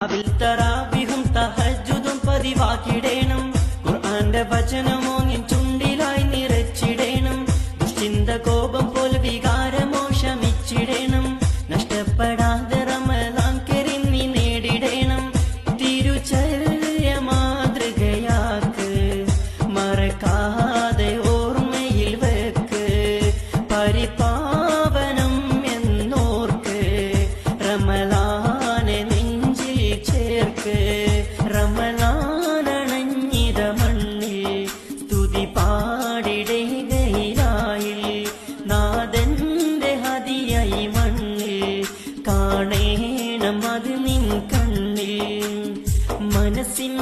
അതിൽ തറാവിഹും തഹജ്ജുദും പതിവാക്കിടേണം. ഖുർആന്റെ വചനമോ നിൻ ചുണ്ടിലായി നിറച്ചിടേണം. ദുശ്ചിന്ത കോപം പോൽ വികാരമോ ശമിച്ചിടേണം. നഷ്ടപ്പെടാതെ റമളാൻ കരീം നീ നേടിടേണം. തിരുചര്യ മാതൃകയാക്ക്, മറക്കാതെ ഓർമ്മയിൽ വെക്ക്. പരിപാവനം എന്നോർക്ക് റമളാനെ നെഞ്ചിൽ ചേർക്ക്. റമളാനണഞ്ഞിത മണ്ണിൽ സ്തുതി പാടിടുകയിലായിൽ. നാഥന്റെ ഹദിയായി മണ്ണിൽ കാണേണം അത് നിൻ കണ്ണിൽ. മനസ്സിൻ